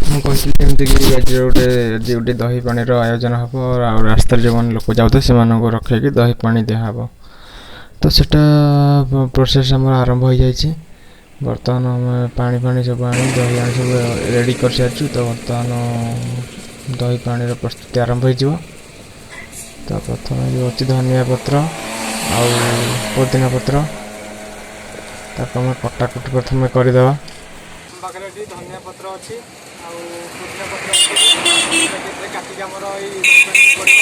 ମୁଁ କହିଥିଲି ଏମିତିକି ଆଜି ଗୋଟେ ଦହି ପାଣିର ଆୟୋଜନ ହେବ ଆଉ ରାସ୍ତାରେ ଯେଉଁମାନେ ଲୋକ ଯାଉଥିବେ ସେମାନଙ୍କୁ ରଖେଇକି ଦହି ପାଣି ଦିଆହେବ। ତ ସେଇଟା ପ୍ରୋସେସ୍ ଆମର ଆରମ୍ଭ ହୋଇଯାଇଛି। ବର୍ତ୍ତମାନ ଆମେ ପାଣି ସବୁ ଆଣି ଦହି ଆଣି ସବୁ ରେଡ଼ି କରିସାରିଛୁ। ତ ବର୍ତ୍ତମାନ ଦହି ପାଣିର ପ୍ରସ୍ତୁତି ଆରମ୍ଭ ହୋଇଯିବ। ତ ପ୍ରଥମେ ଯେଉଁ ଅଛି ଧନିଆ ପତ୍ର ଆଉ ପୋଦିନା ପତ୍ର ତାକୁ ଆମେ କଟାକଟି ପ୍ରଥମେ କରିଦେବା। ଆମ ପାଖରେ ଏଠି ଧନିଆ ପତ୍ର ଅଛି ଆଉ ପୋଦିନା ପତ୍ର ଅଛି। କାଟିକି ଆମର ଏଇ ପଡ଼ିବ।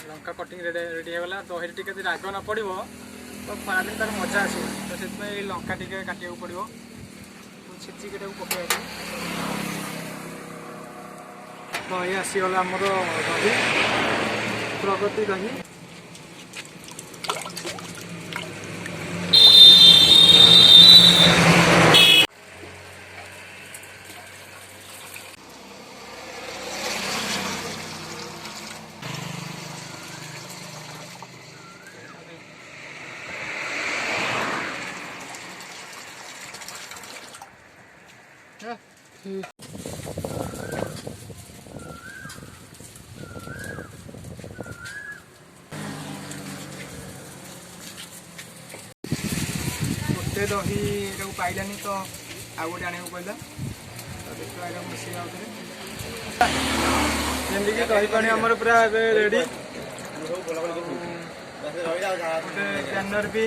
लंका कटिंग रेडी होगा दही टी राग न पड़ो तो पानी तार मजा आस तो से लंका टी काटा पड़ो छेचिक पकड़ दही आसीगला आमर दही प्रगति दही गोटे दही पाइलानी तो आउ गोटे आने पड़ा तो देखा मिस जमीक दही पानी आमर पूरा रेडी गोटे कैनर भी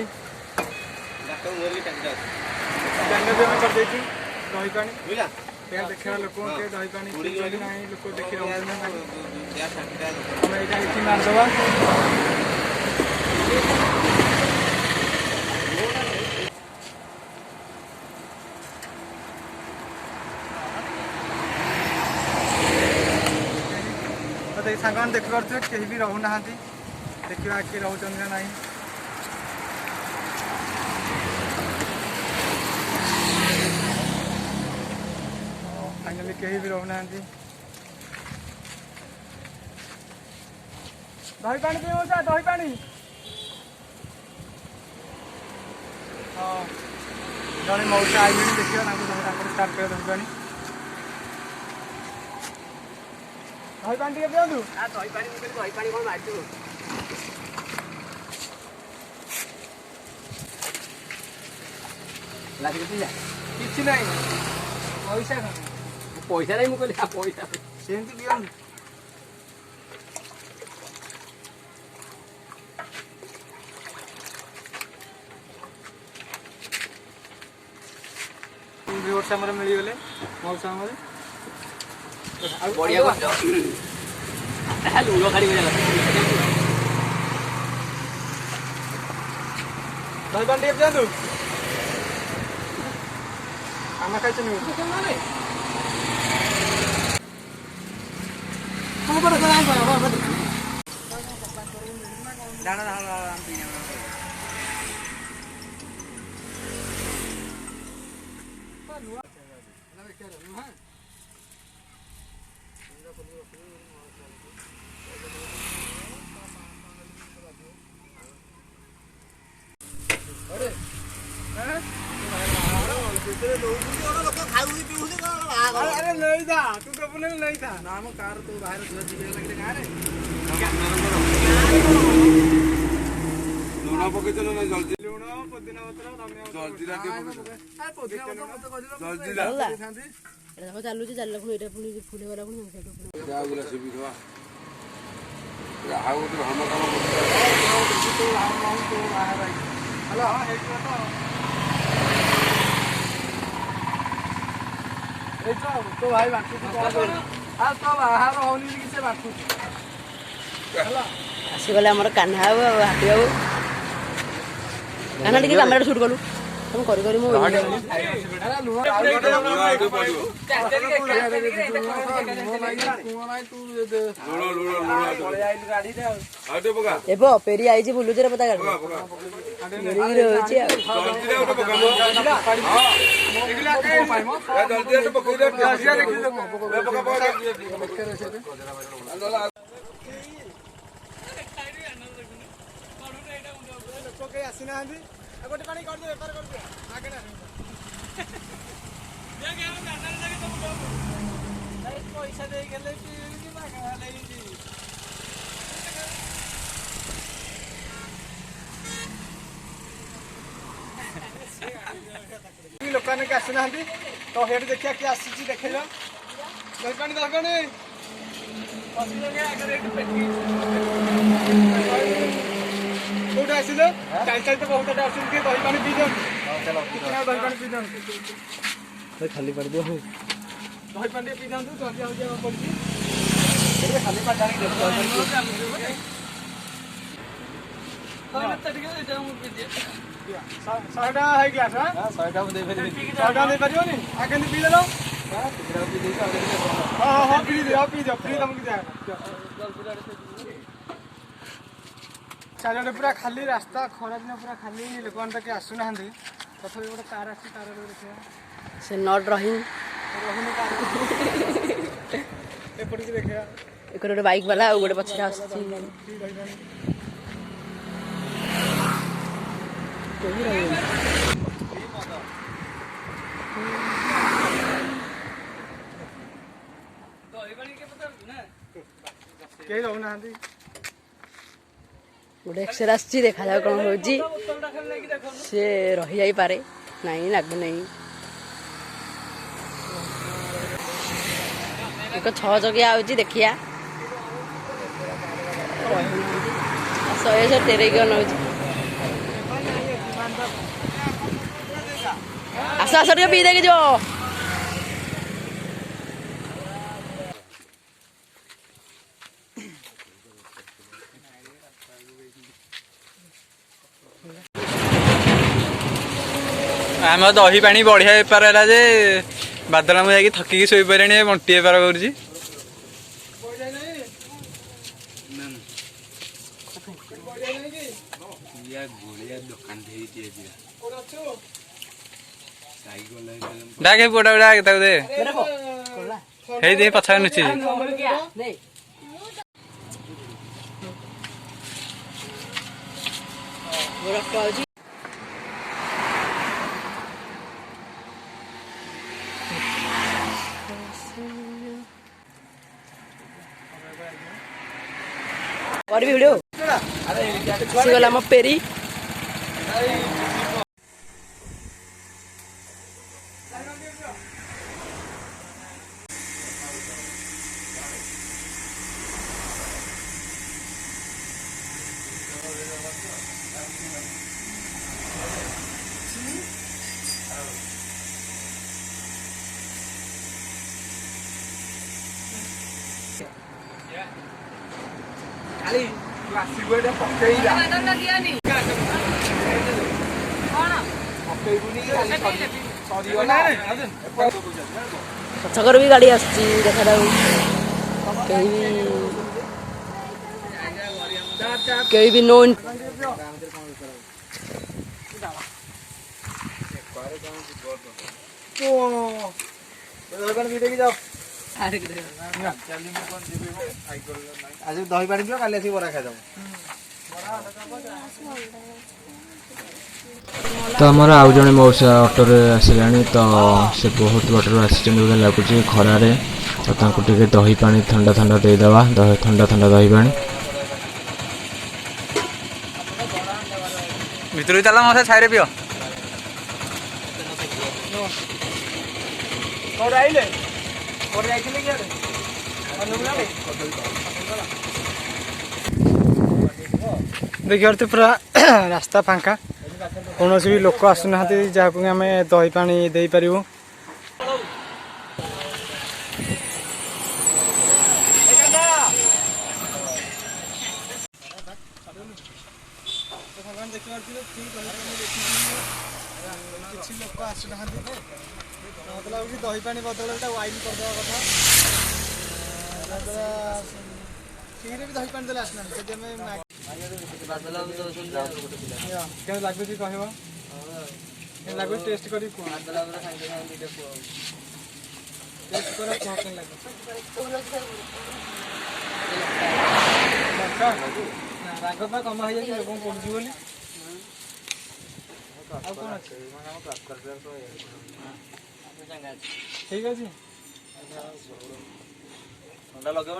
करदे दही पानी देखा लोक दही पानी ना लोक देखी मारदवा सांग देखिपे कहीं भी रोना देखा किए रोच ना ना फाइनाली कहीं भी रोना दही पानी पी दही पानी हाँ जड़े मौसा आई देखिए स्टार्ट कर दही पानी दही पानी टे पिंतु दही पानी कौन मार किसी ना पैसा पैसा नहीं मुझे पैसा सेमती दिखा वर्ष आम मिलगले मौसा बढ़िया लुण खाली दही पानी टे पिंतु आम खाई अरे नहीं था तू तो बोले नहीं था नाम कार तो बाहर लगे गारे लुण पके तो ना जल्दी लुण पुदीना पत्र धनिया जल्दी लागे पके पुदीना पत्र जल्दी लागे थांती एटा चालू जे चालला पुनी एटा पुनी फुले वाला पुनी हम सेटो पुनी जा गुला सुबि खवा आउ तो हम काम तो हम तो बाहर आई हेलो हां एक तो भाई बाटू तो बाहर होनी किसे बाटू आसीगले आमर कान्हा बाबू हाथी बाबू कान्हा टिके कैमेरा शूट कलु तुम करी करी मो एबो पेरी आइजी बुलुजे रे पता कर मेरी रे होची गोटे पानी कर दे बेपार कर दे आगे ना देख हम गाना लगे तो भाई पैसा दे गेले कि मागा ले जी लोकाने के आसना हंदी तो हेड देखिया कि आसी देखे जा दही पानी दरकाने पसी लगे अगर एक पेटी कोड आसिले चाल चाल तो बहुत आसिल के दही पानी पी दन चलो कितना दही पानी पी दन तो खाली पड़ दियो दही पानी पी दन तो जल्दी हो जाए पड़ी ये खाली पड़ जाने दे हां तटिक जाऊ पी दे 100 टा है ग्लास हां 100 टा दे फेरि 100 टा दे परियो नि आके पी ले लो हां पी दे हां हां पी दे फ्री तुमको दे चारिटे पूरा खाली रास्ता खरा दिन पूरा खाली लोक के आसुना तथापि गोटे कार आसी कार देखा से नट रही एपट की देखा एक गोटे बाइक वाला और गोटे पछे आसी कहीं रहना गोटे एक्सरे आसी देखा जाओ कौन हो सी रही जाई पारे नहीं लागू नहीं एक 6 चकिया आउची देखिया 100 तेरे के नौची आस आस टे पी देके जो आम दही पानी बढ़िया बेपार है जे बादल मुझे थकिकी शोई पारे बंटी बेपार कर डाके पुआ डाके दे पछा नुची और वीडियो गला म पेरी खाली प्लास्टिक पकईला पछकर भी गाड़ी आसी देखा कहीं भी नो जाओ आज दही पानी पियो काली आसी बरा खाइदब तो आमर आउ जड़े मौसा अटोरे आसिलानी तो से बहुत बाटर आसी लगुच खरारे तो टे दही पानी ठंडा ठंडा देदेवा ठंडा ठंडा दही पानी भितर चला मौसा छाई पियो देखिए तो पूरा रास्ता फांका कौन भी लोक आसुना जहाँ आम दही पानी दे पारू ବର୍ତ୍ତମାନ ଦେଖିପାରୁଥିବେ ଠିକ୍ ଦହି ପାଣି ଦେଖିକି କିଛି ଲୋକ ଆସୁନାହାନ୍ତି। ମତେ ଲାଗୁଛି ଦହି ପାଣି ବଦଳରେ ଏଇଟା ୱାଇନ୍ କରିଦେବା କଥା। ଯାହାଦ୍ୱାରା ଠିକ୍ରେ ବି ଦହି ପାଣି ଦେଲେ ଆସିନାହାନ୍ତି। ଯଦି ଆମେ କେମିତି ଲାଗୁଛି କହିବ, କେମିତି ଲାଗୁଛି ଟେଷ୍ଟ କରିକି କୁହ। ଟେଷ୍ଟ କର କୁହ କେମିତି ଲାଗୁଛି। ରାଗ ପା କମା ହେଇଯାଇଛି ଲୋକଙ୍କୁ ପଡୁଛି ବୋଲି। ଆଉ କ'ଣ ଅଛି? ଠିକ ଅଛି। ଥଣ୍ଡା ଲଗେଇବ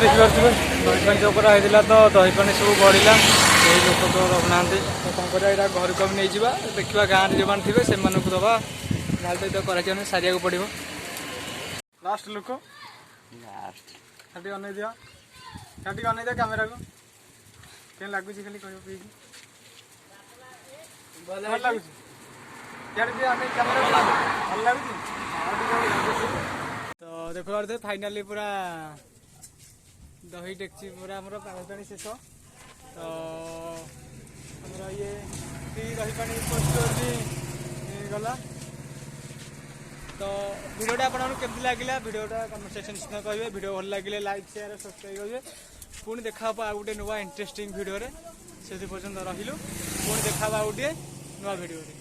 ଦେଖିପାରୁଥିବେ ଦହି ପାଣି ଯେଉଁ କରାହେଇଥିଲା ତ ଦହି ପାଣି ସବୁ ବଢ଼ିଲା। କେହି ଲୋକ ତ ରହୁନାହାନ୍ତି। ତ କ'ଣ କରିବା, ଏଇଟା ଘରକୁ ଆମେ ନେଇଯିବା, ଦେଖିବା ଗାଁରେ ଯେଉଁମାନେ ଥିବେ ସେମାନଙ୍କୁ ଦେବା। ନହେଲେ ତ କରାଯିବ ନାହିଁ, ସାରିବାକୁ ପଡ଼ିବ। ଲାଷ୍ଟ ଲୋକ ଟିକେ ଅନେଇ ଦିଅ, ଟିକେ ଅନେଇ ଦିଅ କ୍ୟାମେରାକୁ। କେମିତି ଲାଗୁଛି ଖାଲି କହିବ ପିଇକି। ଭଲ ଲାଗୁଛି। ଇଆଡ଼େ ଟିକେ ଅନେଇ କ୍ୟାମେରା ଭଲ ଲାଗୁଛି। ତ ଦେଖିପାରୁଥିବେ ଫାଇନାଲି ପୁରା ଦହି ଡେକ୍ଚି ପୁରା ଆମର ପାଣି ପାଣି ଶେଷ। ତ ଆମର ଇଏ ଦହି ପାଣି ପୋଷ୍ଟ ଗଲା। ତ ଭିଡ଼ିଓଟା ଆପଣମାନଙ୍କୁ କେମିତି ଲାଗିଲା, ଭିଡ଼ିଓଟା କମେଣ୍ଟ ସେକ୍ସନ୍ ନିଶ୍ଚିତ କହିବେ। ଭିଡ଼ିଓ ଭଲ ଲାଗିଲେ ଲାଇକ୍ ସେୟାର ସବସ୍କ୍ରାଇବ୍ କରିବେ। ପୁଣି ଦେଖା ହେବ ଆଉ ଗୋଟେ ନୂଆ ଇଣ୍ଟରେଷ୍ଟିଂ ଭିଡ଼ିଓରେ। ସେଥି ପର୍ଯ୍ୟନ୍ତ ରହିଲୁ, ପୁଣି ଦେଖା ହେବ ଆଉ ଗୋଟିଏ ନୂଆ ଭିଡ଼ିଓରେ।